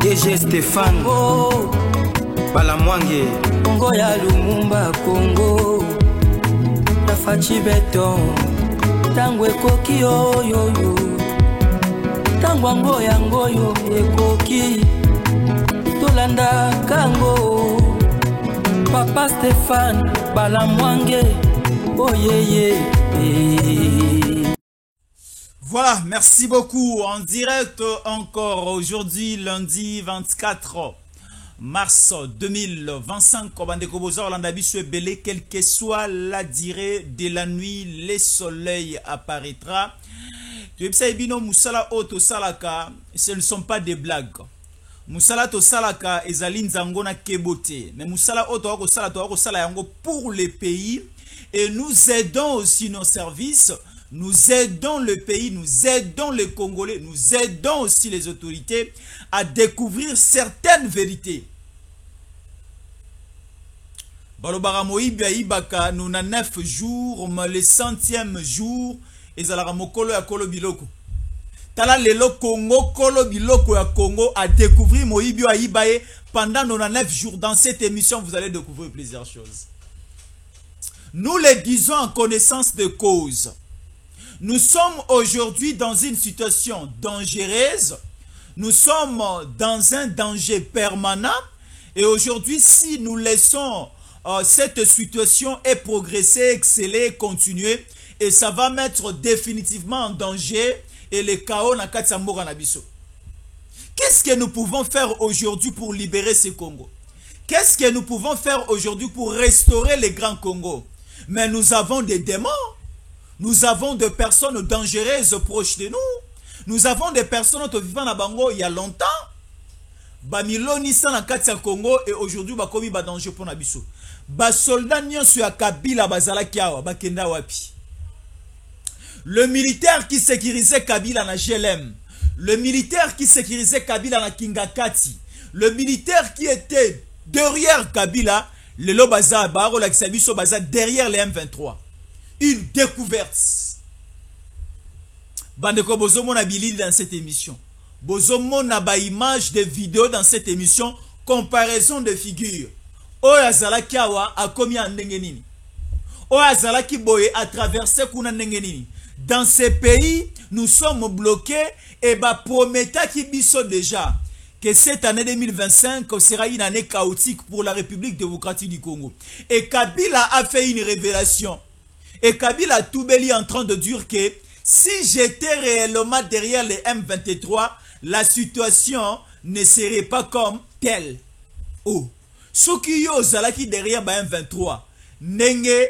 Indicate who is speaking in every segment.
Speaker 1: DG Stéphane Balamwange
Speaker 2: Congo ya Lumumba Congo Tafachi beton Tango ekoki yo Tango yango yo ekoki Tolanda kango Papa Stéphane Balamwange Oh yeah.
Speaker 3: Voilà, merci beaucoup. En direct encore aujourd'hui, lundi 24 mars 2025. Quelle que soit la durée de la nuit, le soleil apparaîtra. Ce ne sont pas des blagues. Moussala to salaka ezali nzango na kebote. Mais moussala oto ko sala yango pour le pays. Et nous aidons aussi nos services. Nous aidons le pays, nous aidons les Congolais, nous aidons aussi les autorités à découvrir certaines vérités. Balobara Moïbia Ibaka, nous avons 9 jours, mais le 100e jour, et Zalara Mokolo ya Kolo Biloko. Tala lelo Congo, Kolo Biloko ya Congo, à découvrir Moïbia Ibaye pendant 9 jours. Dans cette émission, vous allez découvrir plusieurs choses. Nous les disons en connaissance de cause. Nous sommes aujourd'hui dans une situation dangereuse. Nous sommes dans un danger permanent. Et aujourd'hui, si nous laissons cette situation progresser, exceller, continuer, et ça va mettre définitivement en danger et le chaos na Katsamboga Nabiso. Qu'est-ce que nous pouvons faire aujourd'hui pour libérer ce Congo? Qu'est-ce que nous pouvons faire aujourd'hui pour restaurer les grands Congo? Mais nous avons des démons. Nous avons des personnes dangereuses proches de nous. Nous avons des personnes qui vivent à Bango il y a longtemps. Bamiloni san na Katia Congo et aujourd'hui bakomi ba danger pour Nabiso. Ba soldat nyonso ya Kabila bazala kiawa bakenda wapi. Le militaire qui sécurisait Kabila na GLM. Le militaire qui sécurisait Kabila na Kingakati. Le militaire qui était derrière Kabila, le lo baza baro la kisabiso baza derrière les M23. Une découverte. Bandeko bozomo na bilili dans cette émission. Bozomo na ba image de vidéos dans cette émission. Comparaison de figures. Oyazala kiawa a komi a ndengenini. Oyazala ki boye a traversé kuna ndengenini. Dans ces pays, nous sommes bloqués et ba prometa ki biso déjà que cette année 2025 sera une année chaotique pour la République démocratique du Congo. Et Kabila a fait une révélation. Et Kabila Toubeli en train de dire que si j'étais réellement derrière les M23, la situation ne serait pas comme telle. Oh, ce qui est derrière les M23, Nenge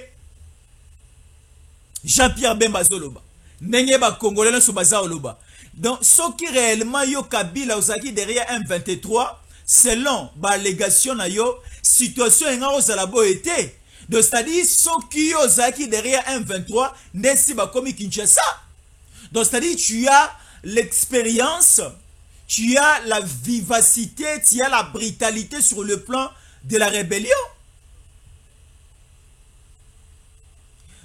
Speaker 3: Jean-Pierre Bemba Zoloba, Nenge ba Congolais sous Baza Oloba. Donc, ce qui réellement yo Kabila Ozaki derrière M23, selon ba allégation na yo, situation en Ozalabo était. Donc, c'est-à-dire, ceux qui ont derrière M23, n'est pas comme Kinshasa. Donc, c'est-à-dire, tu as l'expérience, tu as la vivacité, tu as la brutalité sur le plan de la rébellion.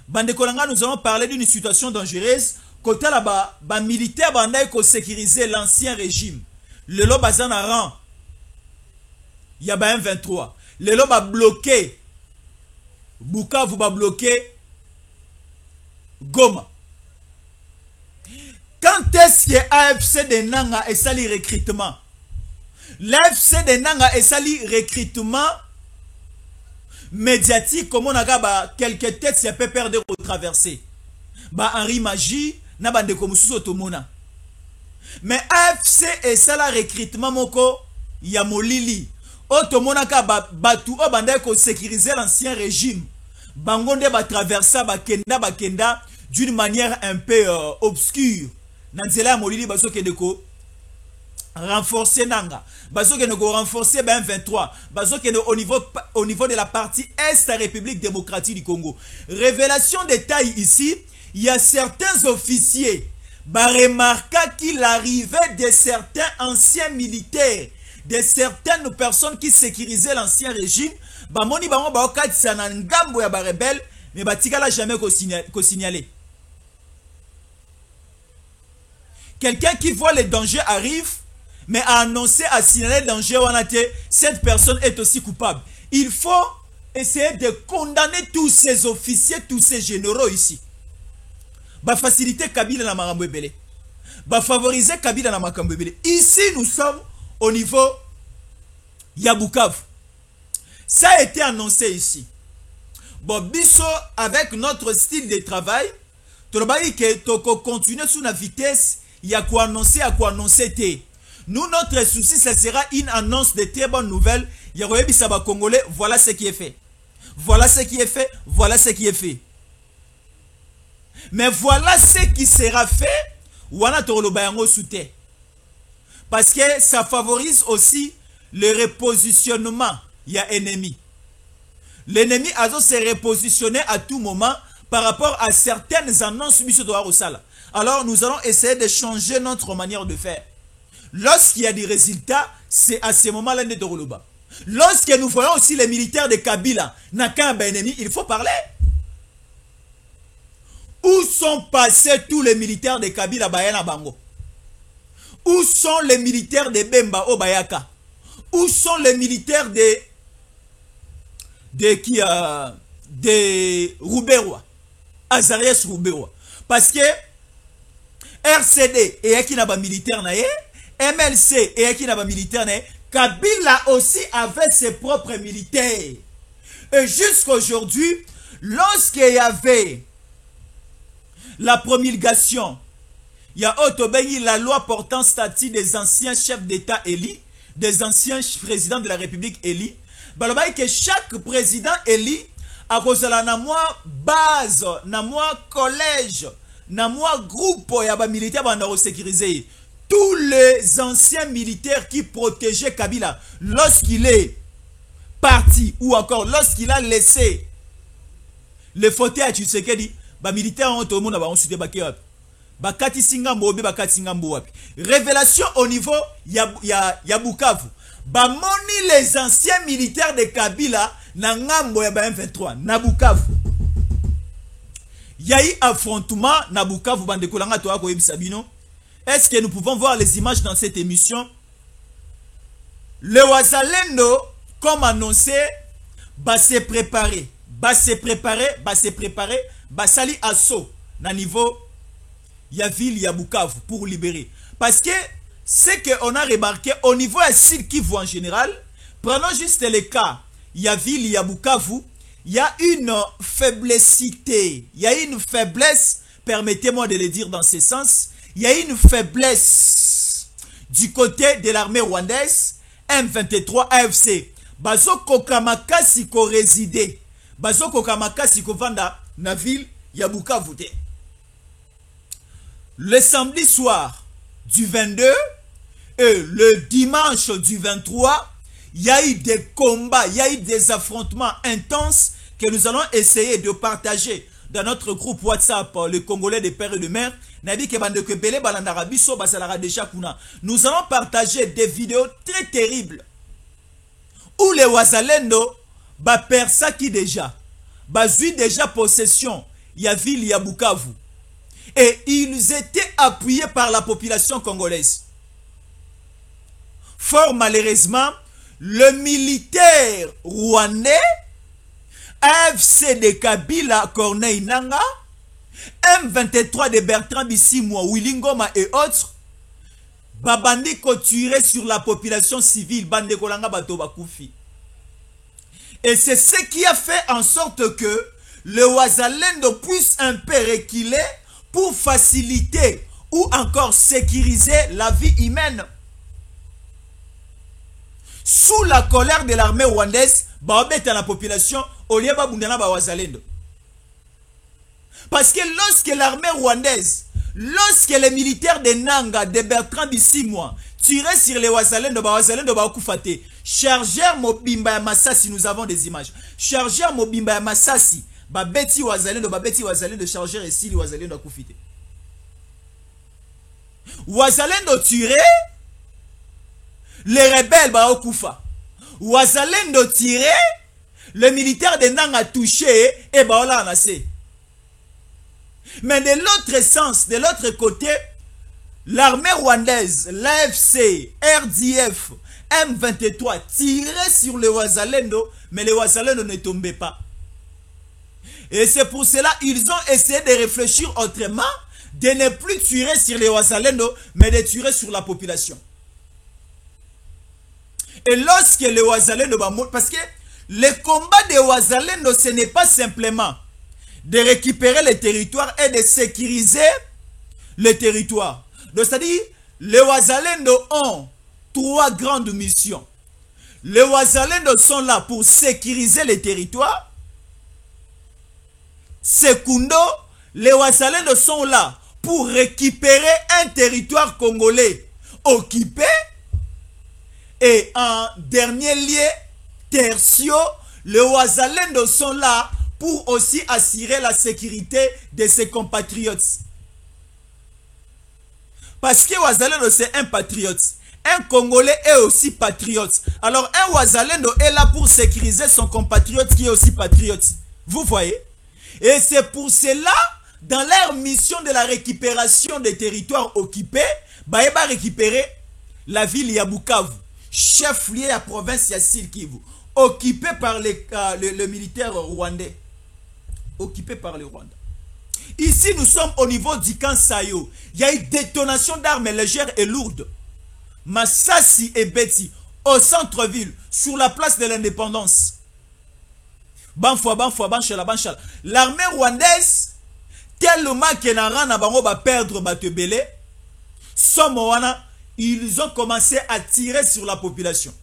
Speaker 3: Bandekolanga, nous allons parler d'une situation dangereuse. Côté là-bas, militaire, qui sécuriser l'ancien régime. Le lob a rang. Il y a M23. Le lob a bloqué. Bukavu va bloquer Goma. Quand est-ce que AFC de Nanga est sali recrutement? L'AFC de Nanga est sali recrutement médiatique comme on a quelques têtes qui peut perdre au traversé. Henri Magie n'a pas de commusus automona. Mais AFC est sali recrutement moko Yamolili. Otomonaka batu o bandai ko sécuriser l'ancien régime. Bangonde ba traversa bakenda d'une manière un peu obscure. Nanzela molili baso ke deko renforcer nanga. Baso ke deko renforcer ben 23. Baso ke au niveau de la partie est de la République démocratique du Congo. Révélation de taille ici, il y a certains officiers ba remarqua qu'il arrivait de certains anciens militaires, de certaines personnes qui sécurisaient l'ancien régime, bamoni bango ba okatisa na ngambo ya ba rebelle, mais batikala jamais ko signaler. Quelqu'un qui voit les dangers arrive mais à annoncer, à signaler danger, cette personne est aussi coupable. Il faut essayer de condamner tous ces officiers, tous ces généraux ici. Bah faciliter Kabila na makambo ebele. Bah favoriser Kabila na makambo ebele. Ici nous sommes au niveau Yabukavu. Ça a été annoncé ici. Bon, biso avec notre style de travail, tolobaki que toko continuer sous la vitesse, il y a quoi annoncer té. Nous, notre souci, ce sera une annonce de très bonnes nouvelles. Il y a Bisaba Congolais, voilà ce qui est fait. Voilà ce qui est fait, voilà ce qui est fait. Mais voilà ce qui sera fait, wana toloba yango soute. Parce que ça favorise aussi le repositionnement. Il y a ennemi. L'ennemi a dû se repositionner à tout moment par rapport à certaines annonces. Alors nous allons essayer de changer notre manière de faire. Lorsqu'il y a des résultats, c'est à ce moment-là de Doroloba. Lorsque nous voyons aussi les militaires de Kabila, Nakamba ennemi, il faut parler. Où sont passés tous les militaires de Kabila Bayana Bango? Où sont les militaires de Bemba Obayaka? Où sont les militaires de Rouberwa? Azarias Rouberwa. Parce que RCD et Akinaba militaire nae, MLC et Akinaba militaire nae, Kabila aussi avait ses propres militaires. Et jusqu'à aujourd'hui, lorsqu'il y avait la promulgation, il y a Otobengi, la loi portant statut des anciens chefs d'État élus, des anciens présidents de la République élus, balobay que chaque président élu a causé na moi base, na moi collège, na moi groupe ya ba militaire banda sécuriser tous les anciens militaires qui protégeaient Kabila lorsqu'il est parti ou encore lorsqu'il a laissé le fauteuil à Tshisekedi, ba militaires ont tout le monde ba on soutien ba ke bakati singambo be bakati singambo wapi. Révélation au niveau ya Bukavu. Bamoni les anciens militaires de Kabila na ngambo ya ba M23 na Bukavu. Il y a eu affrontement na Bukavu bandeko langa to ako yebisa bino. Est-ce que nous pouvons voir les images dans cette émission? Le Wazalendo, comme annoncé, va se préparer, sali assaut na niveau ya ville ya Bukavu pour libérer. Parce que ce qu'on a remarqué au niveau à Sud Kivu en général, prenons juste le cas, il y a ville, il y a Bukavu, il y a une faiblessité, il y a une faiblesse, permettez-moi de le dire dans ce sens, il y a une faiblesse du côté de l'armée rwandaise, M23 AFC. Bazo kokamakasi ko résider, bazo kokamakasi ko vanda na ville ya Bukavu. Le samedi soir du 22 et le dimanche du 23, il y a eu des combats, il y a eu des affrontements intenses que nous allons essayer de partager dans notre groupe WhatsApp, les Congolais des pères et de mères. Nous allons partager des vidéos très terribles où les Wazalendo perdent ça qui déjà, eu déjà possession, il y a ville, il y a Bukavu. Et ils étaient appuyés par la population congolaise. Fort malheureusement, le militaire rwandais, AFC de Kabila, Corneille Nanga, M23 de Bertrand Bisimwa, Willingoma et autres, babandi tiré sur la population civile, bande kolanga bato bakufi. Et c'est ce qui a fait en sorte que le Wazalendo puisse un peu reculer pour faciliter ou encore sécuriser la vie humaine. Sous la colère de l'armée rwandaise, baobeta la population, au lieu babundana ba Wazalendo. Parce que lorsque l'armée rwandaise, lorsque les militaires de Nanga, de Bertrand Bisimwa, tiraient sur les Wazalendo ba kufate, chargeur Mobimba ya Masasi, nous avons des images. Chargeur Mobimba ya Masasi, babeti Wazalendo, chargeur ici, Wazalendo a kufite. Wazalendo tiré, les rebelles ba okufa. Wazalendo tiré, le militaire de Nanga touché et ba ola anase. Mais de l'autre sens, de l'autre côté, l'armée rwandaise, l'AFC, RDF, M23 tiraient sur les Wazalendo, mais les Wazalendo ne tombaient pas. Et c'est pour cela qu'ils ont essayé de réfléchir autrement, de ne plus tirer sur les Wazalendo, mais de tirer sur la population. Et lorsque les Wazalendo, parce que le combat des Wazalendo, ce n'est pas simplement de récupérer les territoires et de sécuriser les territoires. Donc, c'est-à-dire, les Wazalendo ont 3 grandes missions. Les Wazalendo sont là pour sécuriser les territoires. Secundo, les Wazalendo sont là pour récupérer un territoire congolais occupé. Et en dernier lieu, tertio, les Wazalendo sont là pour aussi assurer la sécurité de ses compatriotes. Parce que Wazalendo c'est un patriote. Un Congolais est aussi patriote. Alors un Wazalendo est là pour sécuriser son compatriote qui est aussi patriote. Vous voyez? Et c'est pour cela, dans leur mission de la récupération des territoires occupés, bah, ils vont récupérer la ville de Bukavu, chef-lieu de la province de Sud Kivu, occupé par le militaire rwandais. Occupé par le Rwanda. Ici, nous sommes au niveau du camp Sayo. Il y a une détonation d'armes légères et lourdes. Massassi et Betty, au centre-ville, sur la place de l'indépendance. L'armée rwandaise, tellement qu'elle n'a perdre Batebele, ils ont commencé à tirer sur la population.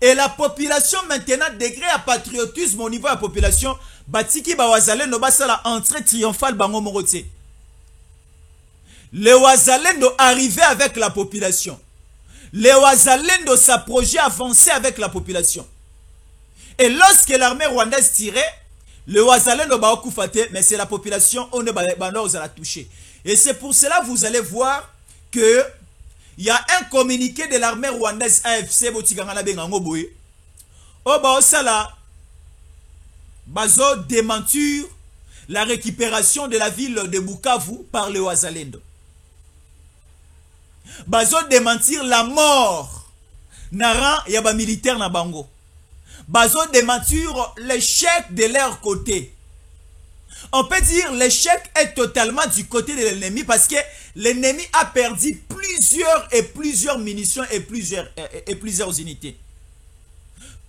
Speaker 3: Et la population maintenant, degré à patriotisme au niveau de la population, Batiki Bawazalendo basala entrée triomphale bango morote. Les Wazalendo arrivaient avec la population. Les Wazalendo s'approchaient, avançaient avec la population. Et lorsque l'armée rwandaise tirait, le Wazalendo baokufate, mais c'est la population, on ne va la toucher. Et c'est pour cela que vous allez voir que il y a un communiqué de l'armée rwandaise AFC Botigangana Bengangoboye. Bazo démentir la récupération de la ville de Bukavu par le Wazalendo. Bazo démentir la mort Nara yaba militaire na bango. Bazo démentir l'échec de leur côté. On peut dire l'échec est totalement du côté de l'ennemi parce que l'ennemi a perdu plusieurs munitions et plusieurs unités.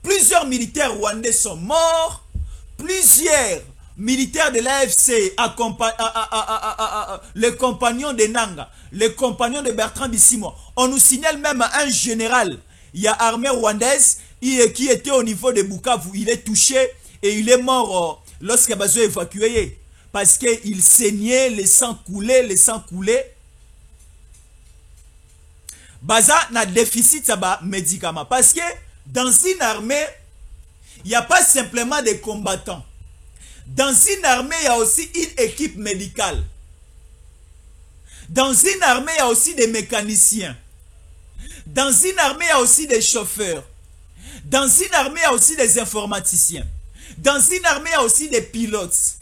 Speaker 3: Plusieurs militaires rwandais sont morts. Plusieurs militaires de l'AFC, les compagnons de Nanga, les compagnons de Bertrand Bissimo. On nous signale même un général, il y a armée rwandaise qui était au niveau de Bukavu. Il est touché et il est mort lorsqu'il a besoin d'évacuer. Parce qu'il saignait, le sang coulait. Baza n'a déficit de médicaments. Parce que dans une armée, il n'y a pas simplement des combattants. Dans une armée, il y a aussi une équipe médicale. Dans une armée, il y a aussi des mécaniciens. Dans une armée, il y a aussi des chauffeurs. Dans une armée, il y a aussi des informaticiens. Dans une armée, il y a aussi des pilotes.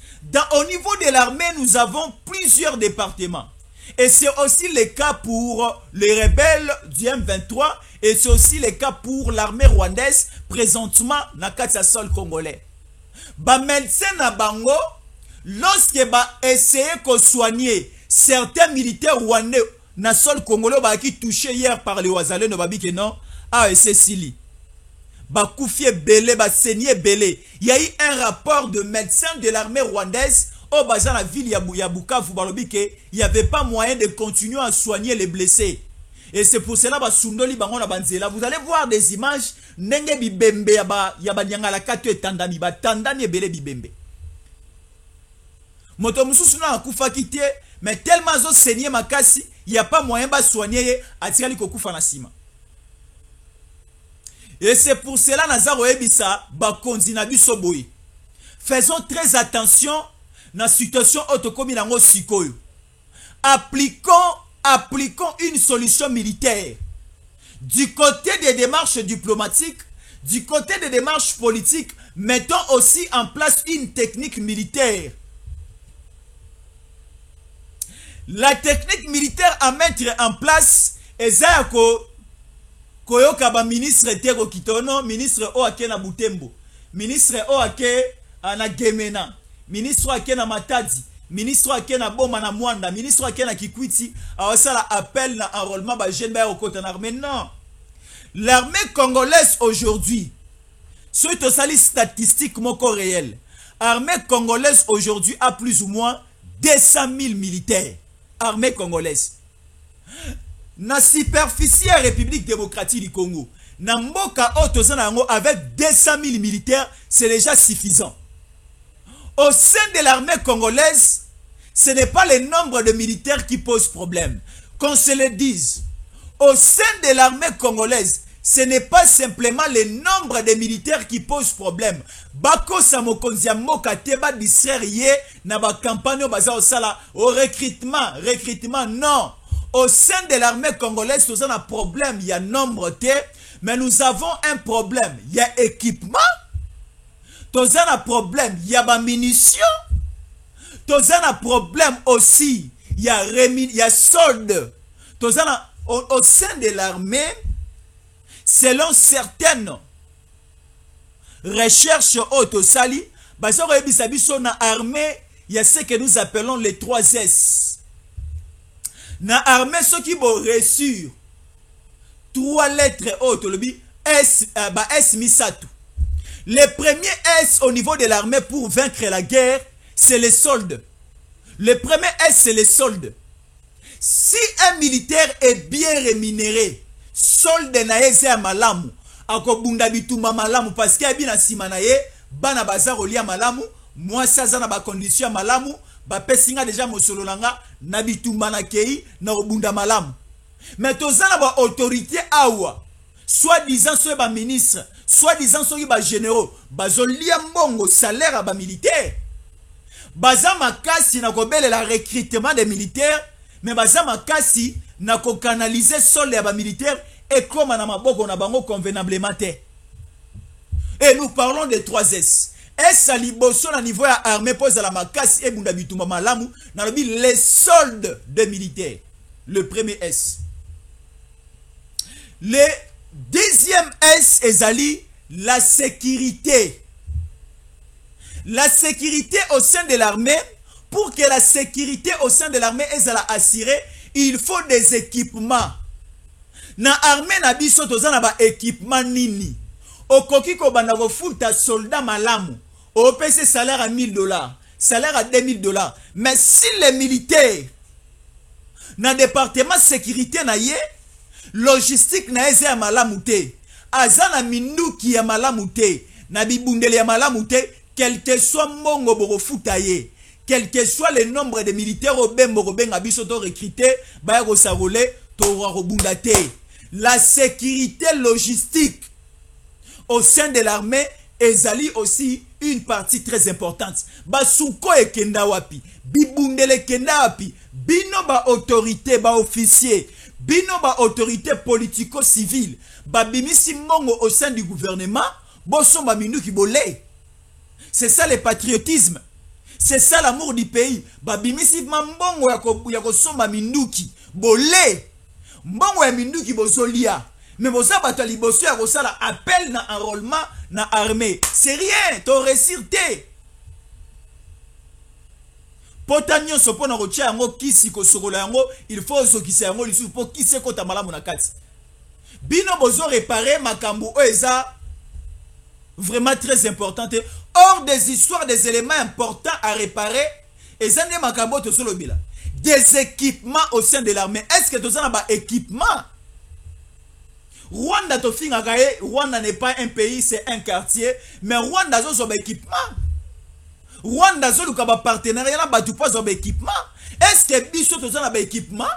Speaker 3: Au niveau de l'armée, nous avons plusieurs départements. Et c'est aussi le cas pour les rebelles du M23. Et c'est aussi le cas pour l'armée rwandaise présentement dans le sol congolais. Ba médecin na bango, lorsque ba essayer de soigner certains militaires rwandais na sol congolais qui touché hier par les Wazalendo babi que non, c'est Sili. Ba koufie belé, ba saigné belé. Il y a eu un rapport de médecins de l'armée rwandaise au bazar la ville ya Bukavu balobi que il n'y avait pas moyen de continuer à soigner les blessés. Et c'est pour cela que vous allez voir des images nenge bibembe yaba nyangala kato etandami ba tandami ebele bibembe. Moto mususu na kufa kite mais tellement zo saigné makasi, il y a pas moyen ba soigner atikali kokufa na sima. Et c'est pour cela nazaro ebisa ba konzi na biso boyi. Faisons très attention na situation otokomi nango sikoyo. Appliquons une solution militaire. Du côté des démarches diplomatiques, du côté des démarches politiques, mettons aussi en place une technique militaire. La technique militaire à mettre en place eza koyoka ba ministre teko kitono, ministre o ake na Butembo, ministre o ake na Gemena, ministre o ake na Matadi, ministre o ake na Boma na Mwanda, ministre o ake na Kikwiti, awasala appel na enrôlement ba jeune ba okota na armée. Non. L'armée congolaise aujourd'hui, suite aux statistiques moko réelles, l'armée congolaise aujourd'hui a plus ou moins 200 000 militaires. Armée congolaise. Na superficie à République démocratique du Congo, na mboka otozanango avec 200 000 militaires, c'est déjà suffisant. Au sein de l'armée congolaise, ce n'est pas le nombre de militaires qui pose problème. Qu'on se le dise, au sein de l'armée congolaise, ce n'est pas simplement le nombre de militaires qui pose problème. Bako samokonzia moka teba distraire na ba campagne baza osala au recrutement non. Au sein de l'armée congolaise, nous avons un problème, il y a nombre T, mais nous avons un problème, il y a équipement. Nous avons un problème, il y a munitions. Nous avons un problème aussi, il y a solde. Nous avons au sein de l'armée, selon certaines recherches autosali, na armée, il y a ce que nous appelons les 3 S. Na armée, ceux qui vont reçu 3 lettres autolobi, S Misatu. Le premier S au niveau de l'armée pour vaincre la guerre, c'est les soldes. Le premier S, c'est les soldes. Si un militaire est bien rémunéré, solde na eze ya malamu akobunda bituma malamu parce que abina sima na ye bana baza kolia malamu mwasi aza na ba condition ya malamu bapesinga déjà mosolo nanga na bituma na kei na obunda malamu. Mais tozana ba autorité awa soi-disant so ba ministre soi-disant so ba généraux bazolia mbongo salaire à ba militaire baza makasi na kobelela recrutement des militaires mais baza makasi na ko canaliser solde ya ba militaire et comme na maboko na bango convenablement. Et nous parlons de 3 S. S à liboso na niveau ya armée pose la makasi et bunda bituma malamu na lobi les soldes des militaires. Le premier S. Le deuxième S ezali la sécurité. La sécurité au sein de l'armée, pour que la sécurité au sein de l'armée ezala assurée, il faut des équipements. Na armée na biso tozana ba équipement nini. Okoki ko banda ko futa soldat malamu. O pese salaire à $1000, salaire à $2000. Mais si les militaires na département sécurité na ye, logistique na eze ya malamu te. Azana minuki ya malamu te, na bibundele ya malamu te, quel que soit mongo boko futa ye. Quel que soit le nombre de militaires au benga biso to recruter, baya ko sarole to robunda te. La sécurité logistique au sein de l'armée ezali aussi une partie très importante. Basuko e kenda wapi, bibundele kenda wapi, bino ba autorité ba officier, bino ba autorité politico-civile, ba bimisi mongo au sein du gouvernement, boso ba minu ki bolé. C'est ça le patriotisme. C'est ça l'amour du pays. Ba bimisi mbongo ya ko somba minuki bolé. Mbongo ya minuki bozolia. Mais boza bato liboso ya kosala appel na enrôlement na armée. C'est rien, to resirte. Potanyo sopo na rotia yango kisi ko sokola yango, il faut sokisa yango lisu po kise kota malamu na kati. Bino bozo réparer makambu eza vraiment très importante. Hors des histoires, des éléments importants à réparer, et ça n'est makambo to solo bila. Des équipements au sein de l'armée. Est-ce que tout ça n'a pas équipement? Rwanda to finga kaye, Rwanda n'est pas un pays, c'est un quartier, mais Rwanda zo son équipement. Rwanda zo luka ba partenariat na ba tu pas son équipement. Est-ce que biso to ça n'a pas équipement?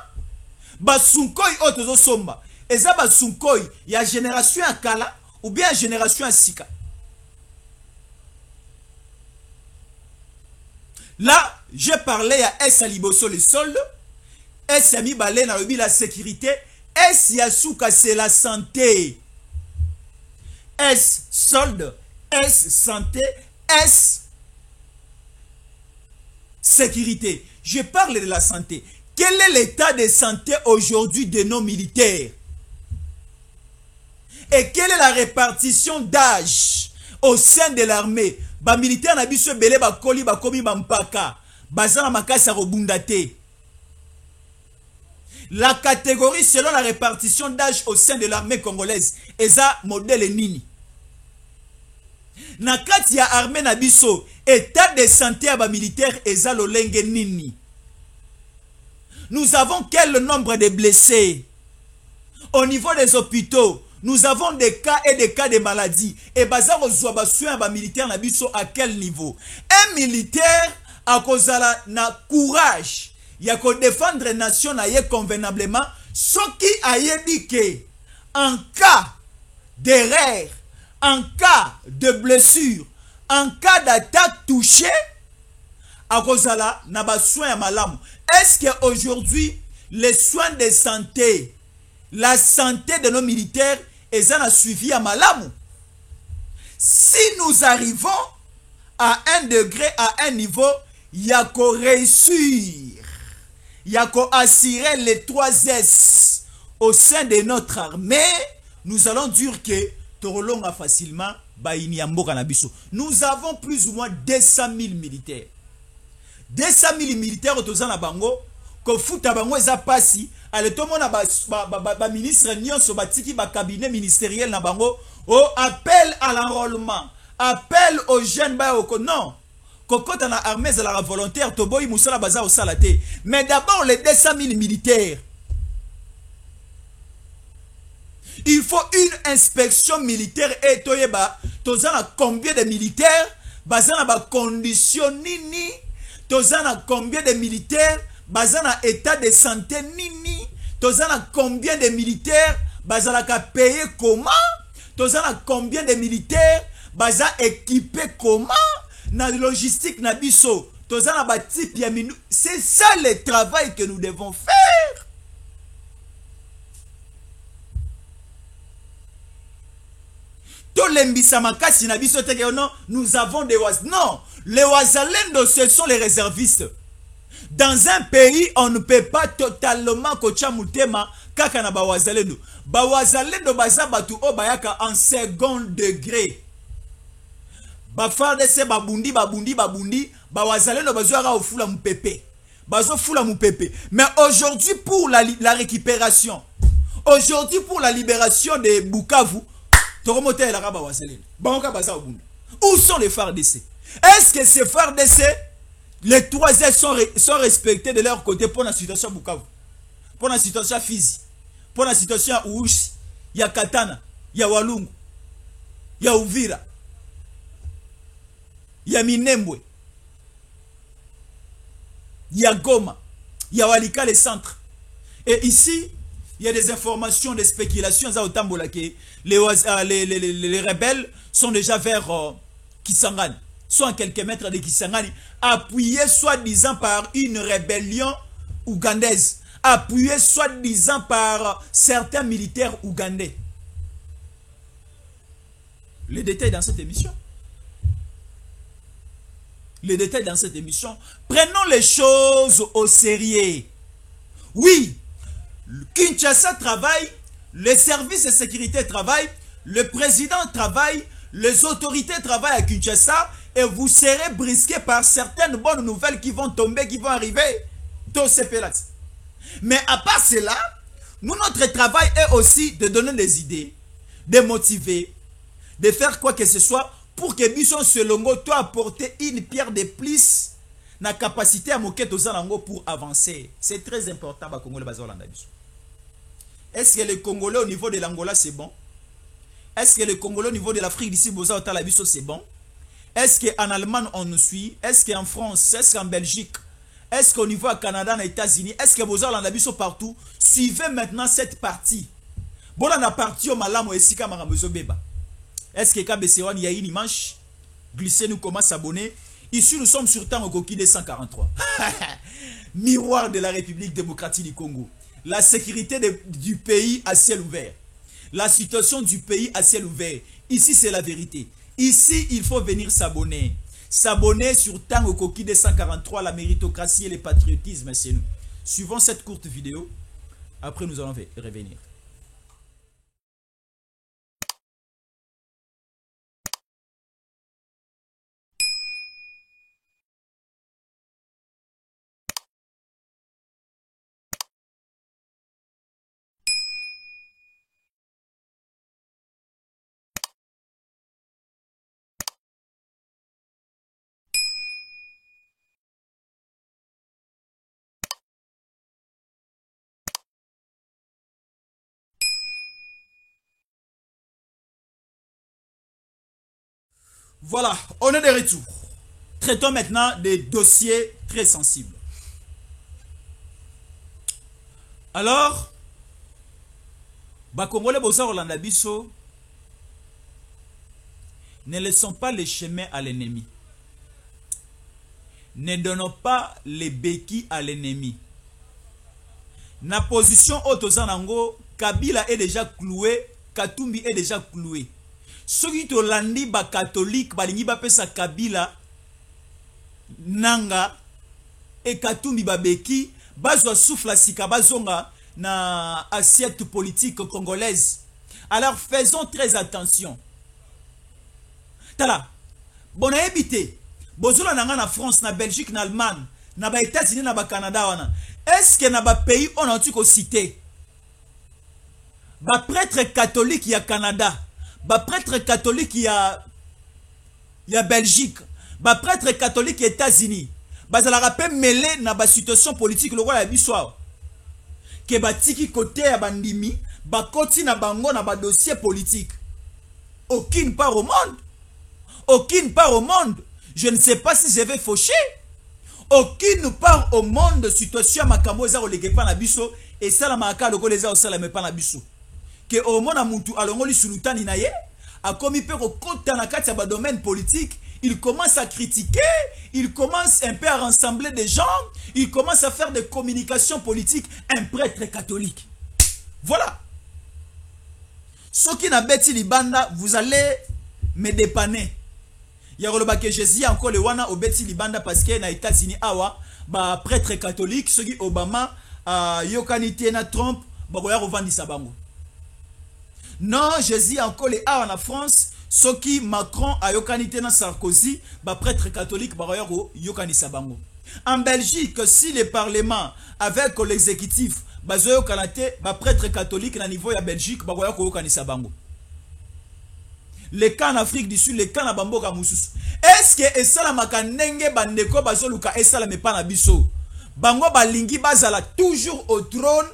Speaker 3: Ba sunkoi o to zo somba. Et ça ba sunkoi, il y a génération à Kala ou bien génération à Sika. Là, je parlais à S. Aliboso les soldes, S. Ami Balé na la sécurité, S. Yasuka c'est la santé, S. Solde, S. Santé, S. Sécurité. Je parle de la santé. Quel est l'état de santé aujourd'hui de nos militaires? Et quelle est la répartition d'âge au sein de l'armée? Ba militaire na biso belé ba koli ba komi ba mpaka. Bazana makasa robundate. La catégorie selon la répartition d'âge au sein de l'armée congolaise. Eza modèle nini? Na kati ya armée na biso, état de santé à ba militaire eza lolenge nini? Nous avons quel nombre de blessés? Au niveau des hôpitaux, nous avons des cas et des cas de maladies. Et bazar ozwa soin ba militaire na biso à quel niveau? Un militaire a kozala na courage ya ko défendre nation na ye convenablement, ce qui a dit que en cas d'erreur, en cas de blessure, en cas d'attaque touchée, a kozala na ba soin ya malamu. Est-ce qu'aujourd'hui, les soins de santé, la santé de nos militaires, ils ont suivi à malamu? Si nous arrivons à un degré, à un niveau, il y a qu'à réussir, il y a qu'à assurer les 3 S au sein de notre armée, nous allons dire que Torolonga facilement, nous avons plus ou moins 200 000 militaires. 200 000 militaires autour na bango ko futa bango eza pasi ale to mona ba ministre nyonso batiki ba cabinet ministériel na bango o appel à l'enrôlement, appel aux jeunes ba oko non kokota na armée za la volontaire to boy musala baza au salate. Mais d'abord les 200 000 militaires, il faut une inspection militaire et toyeba tozana combien de militaires bazana ba condition nini. Tozana combien de militaires bazana état de santé nini? Tozana combien de militaires bazana ka payer comment? Tozana combien de militaires baza équipé comment? Na logistique na biso tozana ba type ya minu. C'est ça le travail que nous devons faire. Tolembisa makasi na biso teke non, nous avons des oiseaux. Non, les Ouazalendo, ce sont les réservistes. Dans un pays, on ne peut pas totalement kocha mutema kaka na ba Ouazalendo. Ba Ouazalendo baza batu o bayaka en second degré. Ba FARDC babundi ba Ouazalendo bazoara ofula mupepe. Bazo fula mupepe. Mais aujourd'hui pour la récupération, aujourd'hui pour la libération de Bukavu, où sont les FARDC? Est-ce que ces FARDC, les 3 S sont respectés de leur côté pour la situation Bukavu, pour la situation Fizi, pour la situation Ouchi, il y a Katana, il y a Walungu, il y a Uvira, il y a Minembwe, il y a Goma, il y a Walika les centres. Et ici, il y a des informations, des spéculations les rebelles sont déjà vers Kisangani, sont à quelques mètres de Kisangani, appuyés soi-disant par une rébellion ougandaise, appuyés soi-disant par certains militaires ougandais. Les détails dans cette émission. Les détails dans cette émission. Prenons les choses au sérieux. Oui, Kinshasa travaille, les services de sécurité travaillent, le président travaille, les autorités travaillent à Kinshasa et vous serez brisqués par certaines bonnes nouvelles qui vont tomber, qui vont arriver. Mais à part cela, nous, notre travail est aussi de donner des idées, de motiver, de faire quoi que ce soit pour que Bisson Selongo soit apporter une pierre de plus na capacité à moquer aux Zalango pour avancer. C'est très important. Est-ce que les Congolais au niveau de l'Angola c'est bon? Est-ce que les Congolais au niveau de l'Afrique d'ici c'est bon? Est-ce qu'en Allemagne on nous suit? Est-ce qu'en France? Est-ce qu'en Belgique? Est-ce qu'au niveau du Canada, aux États-Unis? Est-ce que vous avez partout? Suivez maintenant cette partie. Bon, on a parti au Malam et Sika Maramezo Beba. Est-ce que KBC1 il y a une image? Glissez nous comment s'abonner. Ici nous sommes sur temps au Coquille des 143. Miroir de la République démocratique du Congo. La sécurité du pays à ciel ouvert. La situation du pays à ciel ouvert. Ici c'est la vérité. Ici il faut venir s'abonner. S'abonner sur temps au Coquille des 143, la méritocratie et le patriotisme, c'est nous. Suivons cette courte vidéo. Après, nous allons revenir. Voilà, on est de retour. Traitons maintenant des dossiers très sensibles. Alors, Congolais Bosa Rolanda Bisso, ne laissons pas les chemins à l'ennemi. Ne donnons pas les béquilles à l'ennemi. Na position Otozanango, Kabila est déjà cloué, Katumbi est déjà cloué. Ceux qui ont landi ba catholique, balingi ba pesa Kabila, Nanga, et Katumbi ba beki, bazwa souffle sika bazonga na assiette politique congolaise. Alors faisons très attention. Tala, bon a évité. Bozola nanga na France, na Belgique, na Allemagne, na ba États-Unis, na ba Canada wana. Est-ce que na ba pays on a tout cité? Ba prêtre catholique ya Canada. Ba prêtre catholique ya Belgique, ba prêtre catholique ya États-Unis, bazala rappel mêlé na ba situation politique le roi ya biswa. Que ba tiki côté ya bandimi, ba koti na bango na ba dossier politique. Aucune part au monde. Aucune part au monde. Je ne sais pas si je vais faucher. Aucune part au monde situation makambo za olege pa na biso et ça la maka loko les a osala me pa na biso. Que au monde a mutu alongoli sultani na ye a commis peu au compte dans la domaine politique, il commence à critiquer, il commence un peu à rassembler des gens, il commence à faire des communications politiques, un prêtre catholique. Voilà. Ceux qui n'ont pas libanda, vous allez me dépanner. Il y a que Jésus encore le wana au beti libanda parce que na États-Unis awa ba prêtre catholique ceux qui Obama yokanité na Trump ba koya revendisa bango. Non, Jésus encore les A en France, ceux qui Macron a yokanité na Sarkozy, ba prêtre catholique ba yokanisa bango. En Belgique, si le Parlement avec l'exécutif ba yokanate ba prêtre catholique na niveau ya Belgique ba yokanisa bango. Les cas en Afrique du Sud, les cas en Bamboka Moussous. Est-ce que Essala Makanenge Bandeko Bazoluka Essala me pas biso? Bango Balingi Bazala toujours au trône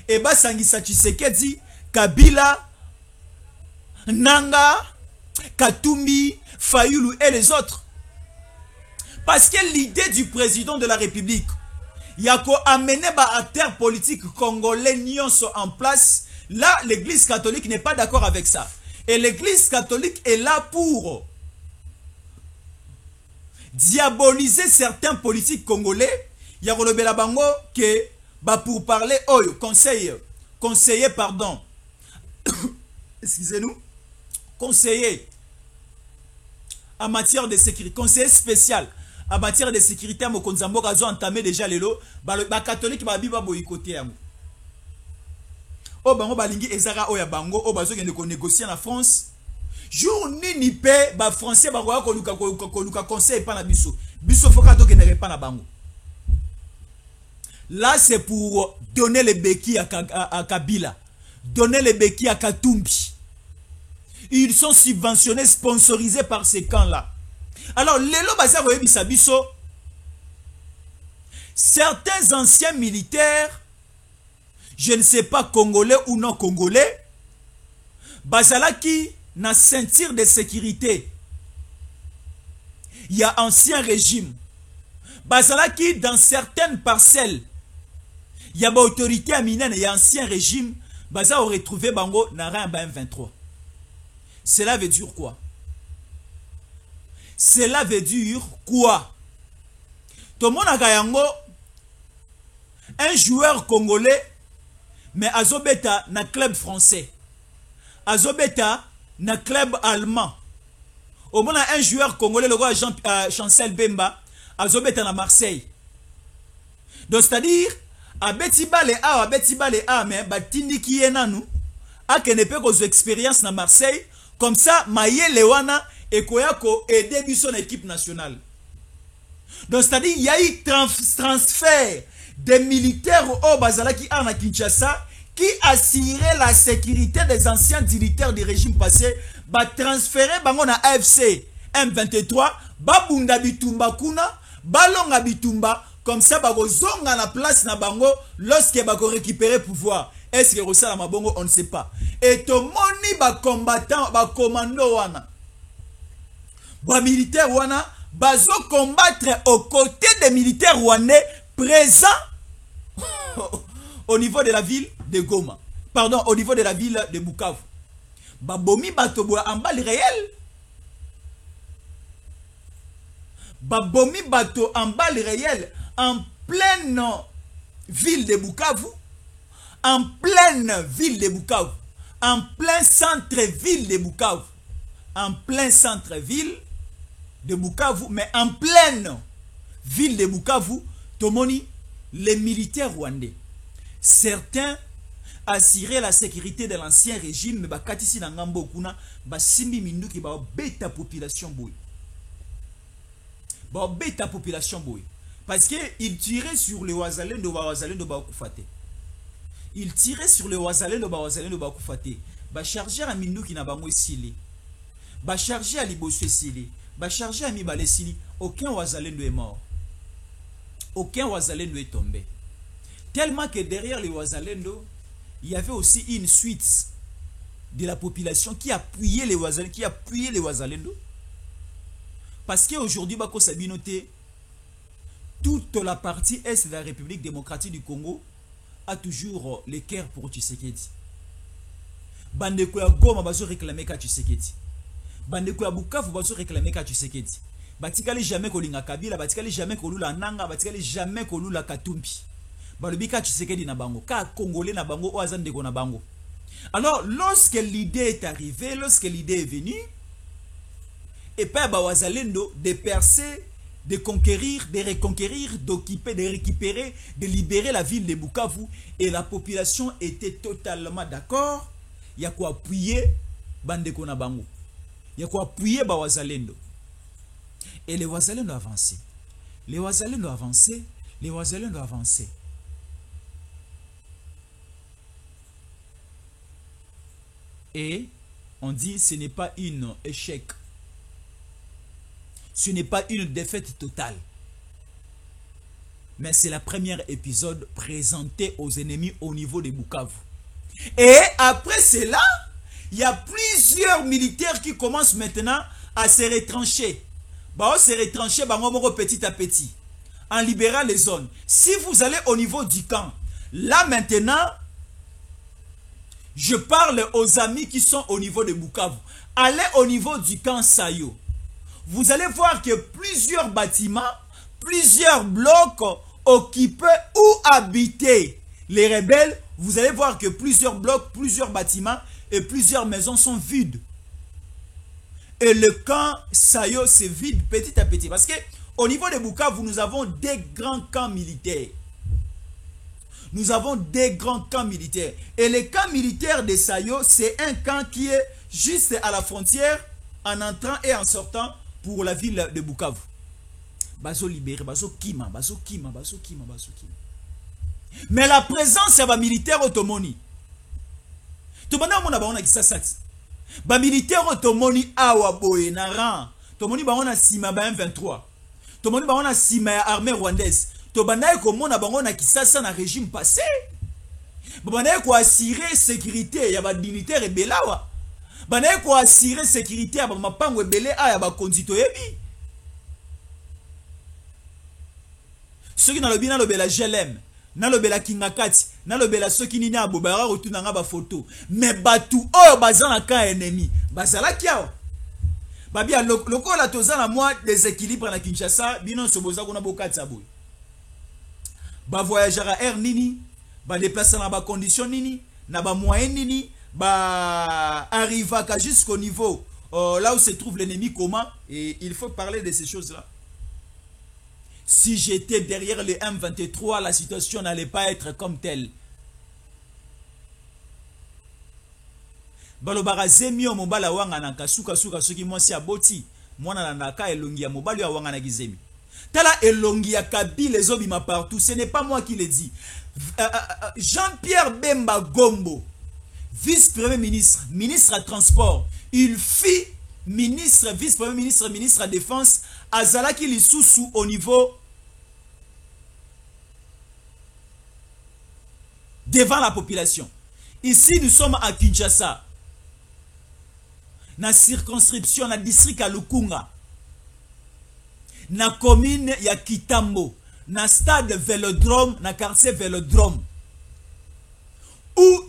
Speaker 3: et Basangisa Tshisekedi, Kabila, Nanga, Katumbi, Fayoulou et les autres. Parce que l'idée du président de la République, il y a qu'à amener ba acteurs politiques congolais nyonso en place. Là, l'église catholique n'est pas d'accord avec ça. Et l'église catholique est là pour diaboliser certains politiques congolais. Il y a le bango que pour parler conseiller pardon. Excusez-nous. Conseiller en matière de sécurité, conseiller spécial en matière de sécurité, mo konzambo kazo entamé déjà lelo, ba catholique ba biba boyikoté yango. O bango balingi ezara o ya bango o bazo kende ko négocier na France. Jour nini pe ba français ba ko luka conseil pa na biso. Biso foka to kende pa na bango. Là c'est pour donner les béquilles à Kabila, donner les béquilles à Katumbi. Ils sont subventionnés, sponsorisés par ces camps-là. Alors, lelo baza ko yebisa biso, certains anciens militaires, je ne sais pas congolais ou non congolais, bazalaki na ceinture de sécurité. Il y a ancien régime. Bazalaki dans certaines parcelles. Il y a ba autorité aminene, il y a ancien régime. Baza au retrouver bango na ran ba M23. Cela veut dire quoi? Cela veut dire quoi? Tout le monde a gayango un joueur congolais mais azobeta na club français. Azobeta na club allemand. Au moins un joueur congolais le roi Chancel Bemba azobeta na Marseille. Donc c'est-à-dire abeti bale a mais batindi ki enanu akene pe ko expérience na Marseille comme ça mayele wana ekoya ko aider biso na équipe nationale. Donc c'est-à-dire il y a eu transfert des militaires au Bazala qui en à Kinshasa qui assurait la sécurité des anciens dignitaires du régime passé, ba transférer bango na AFC M23, ba bunda bitumba kuna, ba longa bitumba comme ça ba zonga na place na bango lorsque ba ko récupérer pouvoir. Est-ce que ça la mabongo on ne sait pas. Et to moni ba combattant ba commando wana. Ba militaire wana bazo combattre aux côtés des militaires rwandais présents au niveau de la ville de Goma. Pardon, au niveau de la ville de Bukavu. Babomi batoboa en balle réelle. Babomi bato en balle réelle en pleine ville de Bukavu. En pleine ville de Bukavu. En plein centre-ville de Bukavu. En plein centre-ville de Bukavu, mais en pleine ville de Bukavu, Tomoni, les militaires rwandais, certains assuraient la sécurité de l'ancien régime, mais bakatisi na ngambo kuna, simbi mindu ki ba beta population boy. Ba beta population boy. Parce que ils tiraient sur les Wazalendo ba kufate. Ils tiraient sur les Wazalendo ba kufate. Ba charger à mindu ki na bango esili. Ba charger à liboso esili. Ba charger à Mibale Sili, aucun Wazalendo est mort. Aucun Wazalendo est tombé. Tellement que derrière les Wazalendo, il y avait aussi une suite de la population qui appuyait les Wazalendo. Parce qu'aujourd'hui, Bako Sabinote, toute la partie est de la République démocratique du Congo a toujours le cœur pour Tshisekedi. Bandeko ya Goma bazo réclamer ka Tshisekedi. Bandeko ya Bukavu bazo réclamer ka Tshisekedi. Batikali jamais kolinga Kabila, batikali jamais kolula Nanga, batikali jamais kolula Katumbi. Balobi ka Tshisekedi na bango, ka Congolais na bango, oazandeko na bango. Alors, lorsque l'idée est arrivée, lorsque l'idée est venue, et pas Wazalendo de percer, de conquérir, de reconquérir, d'occuper, de récupérer, de libérer la ville de Bukavu, et la population était totalement d'accord. Il y a quoi appuyer Bandeko na bango. Il y a quoi appuyer Wazalendo. Et les Wazalendo avancé. Les Wazalendo avancé. Les Wazalendo avancé. Et on dit ce n'est pas un échec. Ce n'est pas une défaite totale. Mais c'est la première épisode présenté aux ennemis au niveau de Bukavu. Et après cela, il y a plusieurs militaires qui commencent maintenant à se retrancher. Bah, on se retrancher petit à petit. En libérant les zones. Si vous allez au niveau du camp, là maintenant, je parle aux amis qui sont au niveau de Bukavu. Allez au niveau du camp Sayo. Vous allez voir que plusieurs bâtiments, plusieurs blocs occupés ou habités les rebelles, vous allez voir que plusieurs blocs, plusieurs bâtiments et plusieurs maisons sont vides. Et le camp Sayo se vide petit à petit. Parce que au niveau de Bukavu, nous avons des grands camps militaires. Nous avons des grands camps militaires. Et le camp militaire de Sayo, c'est un camp qui est juste à la frontière, en entrant et en sortant pour la ville de Bukavu. Baso libéré, baso kima, baso kima, baso kima, baso kima. Mais la présence de militaire automoni. Tobana mona ba ona kisasati. Ba militaire automoni awa boye na rang. Tomoni ba ona sima ba M23. Tomoni ba ona sima ya armée rwandaise. Tobana ko mona ba ona kisasa na régime passé. Bana ko assurer sécurité ya ba dignitaire belawa. Bana ko assurer sécurité ya ba mapango ebele aya ba konzito yebi. Ceux qui na lobina lobela GLM, na lobela Kingakati, na lobela ceux qui nini abobara retourna nga ba photo. Mais batu oyo bazana ka ennemi, bazala kiao. Babia loko la tozana moi déséquilibre na Kinshasa, bino soboza kuna bokatsa boy. Ba voyager à air nini, ba déplacer na ba condition nini, na ba moyen nini, ba arriver jusqu'au niveau là où se trouve l'ennemi comment, et il faut parler de ces choses là. si j'étais derrière les M23, la situation n'allait pas être comme telle. Balobara zemio mobala wanga na kasuka suka soki mwasi aboti mwana na naka elongi ya mobali wanga na gizemi. Tala elongi ya Kabila ezobima partout, ce n'est pas moi qui le dis. Jean-Pierre Bemba Gombo, vice-premier ministre, ministre à transport, il fit ministre, vice-premier ministre, ministre à défense, azalaki lisusu au niveau devant la population. Ici nous sommes à Kinshasa. Na circonscription, na district à Lukunga, na commune ya Kitambo, na stade Vélodrome, na quartier Vélodrome, où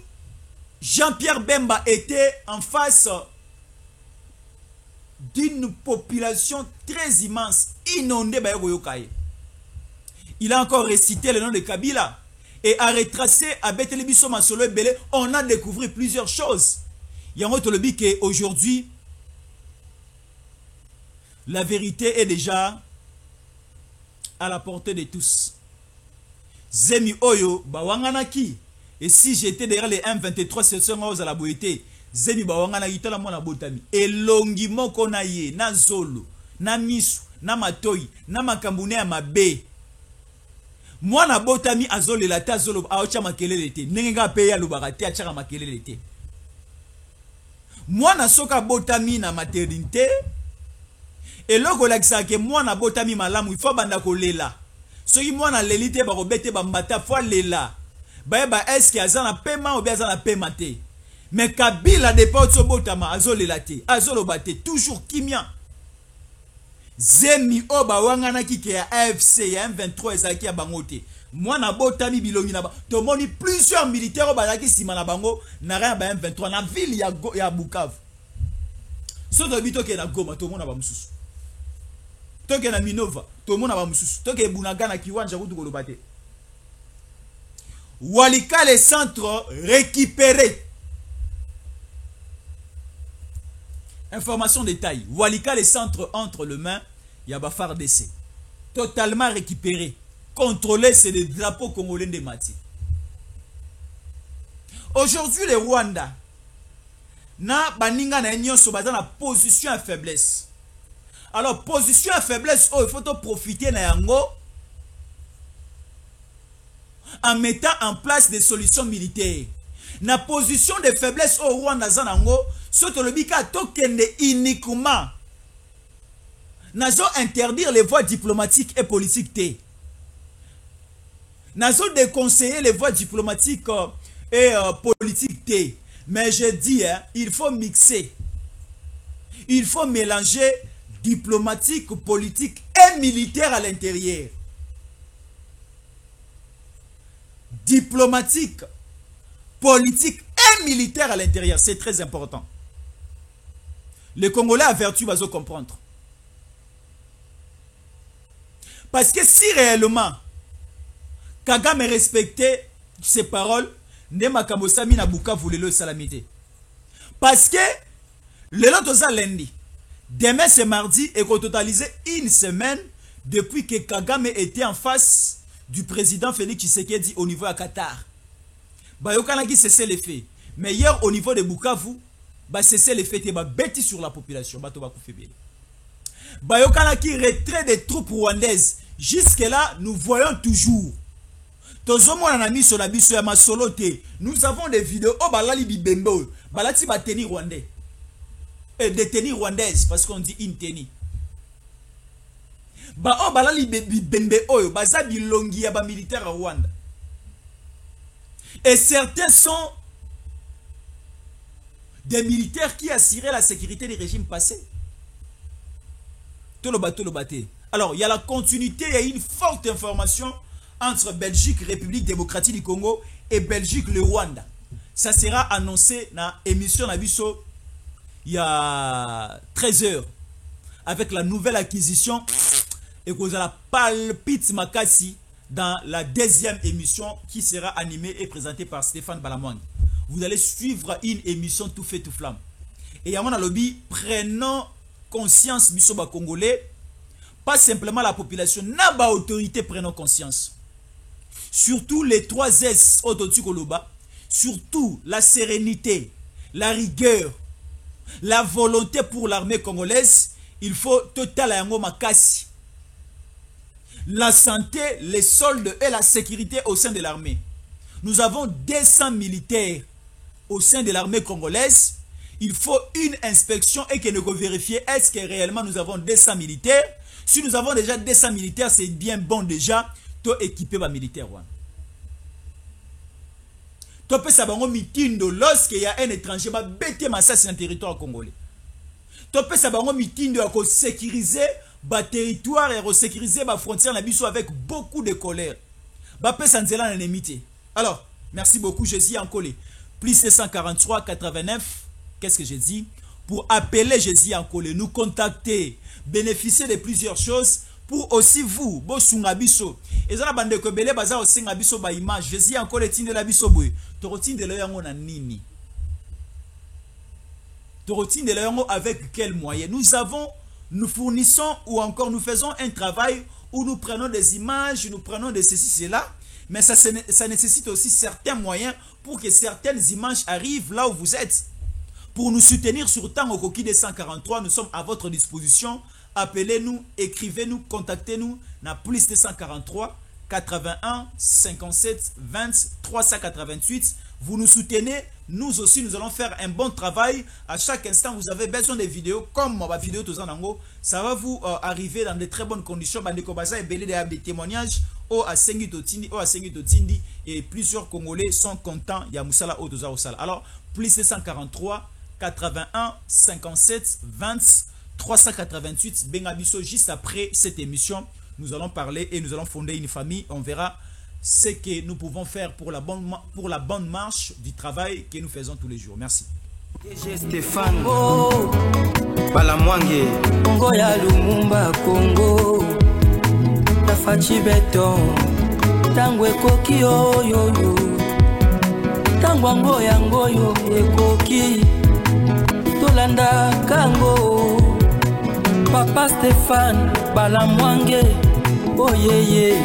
Speaker 3: Jean-Pierre Bemba était en face d'une population très immense, inondée. Il a encore récité le nom de Kabila et a retracé à Betelebiso Masolo Ebele. On a découvert plusieurs choses. Aujourd'hui, la vérité est déjà à la portée de tous. Zemi Oyo, Bawanganaki. Et si j'étais derrière les M23, c'est ce que à la boité. Zemi Bawanganaki, la mona botami. Et longimo konaye, na zolo, na misu, na matoi, na makambune ya mabe. Mwana botami azole la ta zolo, aocha makelele te. Nenga peya lubarate, achara makelele te. Mwana soka botami na maternité. Et loko lakisa ke mwana botami malamu, il faut banda kolela. Soki mwana lelite ba robete ba mbata fois lela. Ba est-ce azana paiement ou bien azana paiement te. Mais Kabila dépôt so botama azolela te, azolobate toujours kimia. Zemi oba wangana ki ke AFC ya M23 ezaki ya bango te. Mwana botami bilongi na ba. Tomoni plusieurs militaires obalaki sima na bango na rien ba M23 na ville ya Bukavu. Soto bito ke na Goma to mona ba mususu. Toke na Minova to mona ba mususu. Toke Bunaga na Kiwanja kutu kolobate. Walika les centres récupérés. Information détail. Walika les centres entre les mains Yabafar DC. Totalement récupéré. Contrôler, c'est le drapeau congolais de Mati. Aujourd'hui, le Rwanda na baninga na union sobaza na position à faiblesse. Alors, position à faiblesse, oh, il faut profiter na yango en mettant en place des solutions militaires. Na position de faiblesse au Rwanda zanango, soto le bika tokende uniquement. Nazo interdire les voies diplomatiques et politiques te. Nazo déconseiller les voies diplomatiques et politiques te. Mais je dis, hein, il faut mixer. Il faut mélanger diplomatique, politique et militaire à l'intérieur. Diplomatique, politique et militaire à l'intérieur. C'est très important. Les Congolais à vertu vont comprendre. Parce que si réellement Kagame respectait ses paroles, Nema Kamosami na Bukavu lelo salamité. Parce que le lotoza lundi, demain c'est mardi et qu'on totalisait une semaine depuis que Kagame était en face du président Félix Tshisekedi au niveau à Qatar. Bayokana qui cessait les faits. Mais hier au niveau de Bukavu, bah cessait les faits et bah bêtis sur la population. Bah toba koufébé. Bayokana qui retrait des troupes rwandaises. Jusque là, nous voyons toujours. Nous avons des vidéos. Oh, balali bibembo. Balati ba tenir rwandais. Et des tenir rwandaises parce qu'on dit une tenir. Ba oh balali bibembe oyo. Baza bilongi ya ba militaire à Rwanda. Et certains sont des militaires qui assuraient la sécurité des régimes passés. Alors, il y a la continuité, il y a une forte information entre Belgique, République démocratique du Congo et Belgique, le Rwanda. Ça sera annoncé dans l'émission Nabiso il y a 13 heures avec la nouvelle acquisition et qu'on a la palpite Makassi dans la deuxième émission qui sera animée et présentée par Stéphane Balamwang. Vous allez suivre une émission tout fait tout flamme. Et à mon lobby, prenons conscience Bisoba Congolais pas simplement la population, n'a autorité prenant conscience. Surtout les 3 S autotu koloba, surtout la sérénité, la rigueur, la volonté pour l'armée congolaise, il faut total yango makasi. La santé, les soldes et la sécurité au sein de l'armée. Nous avons 200 militaires au sein de l'armée congolaise. Il faut une inspection et que nous vérifions est-ce que réellement nous avons 200 militaires. Si nous avons déjà 200 militaires, c'est bien bon déjà to équiper les militaires. To peut savoir mitindo lorsqu'il y a un étranger va bêter massacre dans le territoire congolais. To peut savoir mitindo à sécuriser le territoire et sécuriser la frontière avec beaucoup de colère. Ba peut s'en dire l'ennemi. Alors, merci beaucoup, Jésus en collé. Plus 143 89. Qu'est-ce que j'ai dit? Pour appeler Jésus en collé, nous contacter, bénéficier de plusieurs choses. Pour aussi vous, bo sungabiso. Et ça la bande ko belé baza o singabiso ba image. Jésus en collé tinde la biso boy. To rotinde le yango na nini? To rotinde le yango avec quel moyen? Nous fournissons ou encore nous faisons un travail où nous prenons des images, nous prenons de ceci, cela. Mais ça nécessite aussi certains moyens pour que certaines images arrivent là où vous êtes. Pour nous soutenir sur Tango Koki des 143, nous sommes à votre disposition. Appelez-nous, écrivez-nous, contactez-nous. Na plus de 143 81 57 20 388. Vous nous soutenez. Nous aussi, nous allons faire un bon travail. À chaque instant, vous avez besoin de vidéos comme ma vidéo Tozanango. Ça va vous arriver dans de très bonnes conditions. Bandeko et belé des témoignages. Et plusieurs Congolais sont contents. Il y a Moussala Otoza Osala. Alors, plus de 143 81 57 20 388. Bengabiso, juste après cette émission, nous allons parler et nous allons fonder une famille. On verra ce que nous pouvons faire pour la bonne marche du travail que nous faisons tous les jours. Merci.
Speaker 2: Stéphane Balamwange Congo ya Lumumba Congo Tafachi beton Tango ekoki yo Tango ngoyo ekoki Tolanda kango Papa Stéphane Balamwange Oh yeah yeah